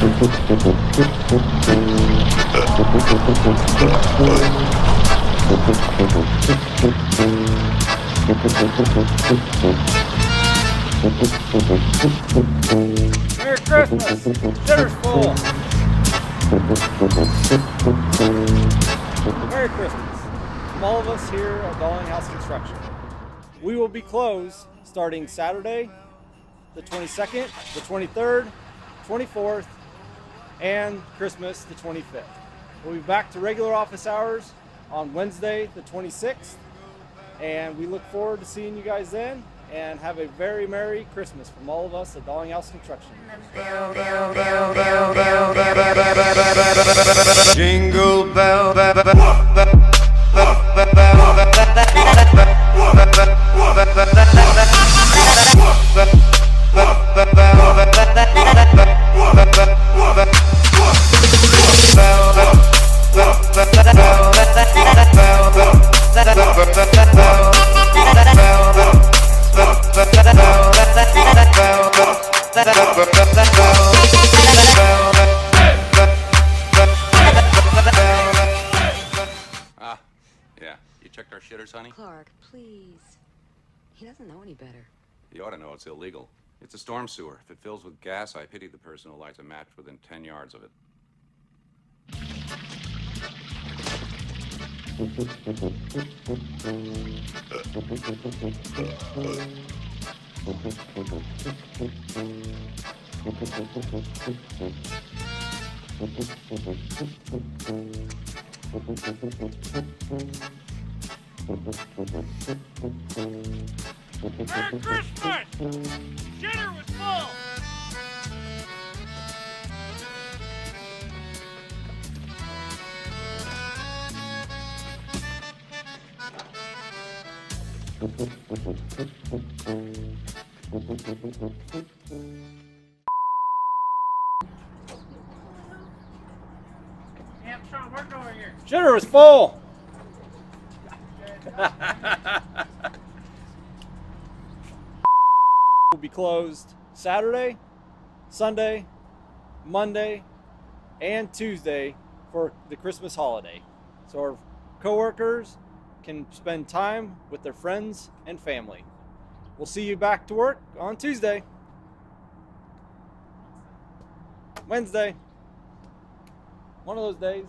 Merry Christmas! Dinner's full! Merry Christmas from all of us here at Dalinghaus Construction. We will be closed starting Saturday, the 22nd, the 23rd, 24th, and Christmas, the 25th. We'll be back to regular office hours on Wednesday, the 26th, and we look forward to seeing you guys then, and have a very Merry Christmas from all of us at Dalinghaus Construction. Jingle bell, Yeah. You checked our shitters, honey? Clark, please. He doesn't know any better. You ought to know it's illegal. It's a storm sewer. If it fills with gas, I pity the person who lights a match within 10 yards of it. Merry Christmas! Dinner was full! Yeah, I'm trying to work over here. Dinner was full! Will be closed Saturday, Sunday, Monday, and Tuesday for the Christmas holiday. So our coworkers can spend time with their friends and family. We'll see you back to work on Tuesday. Wednesday. One of those days.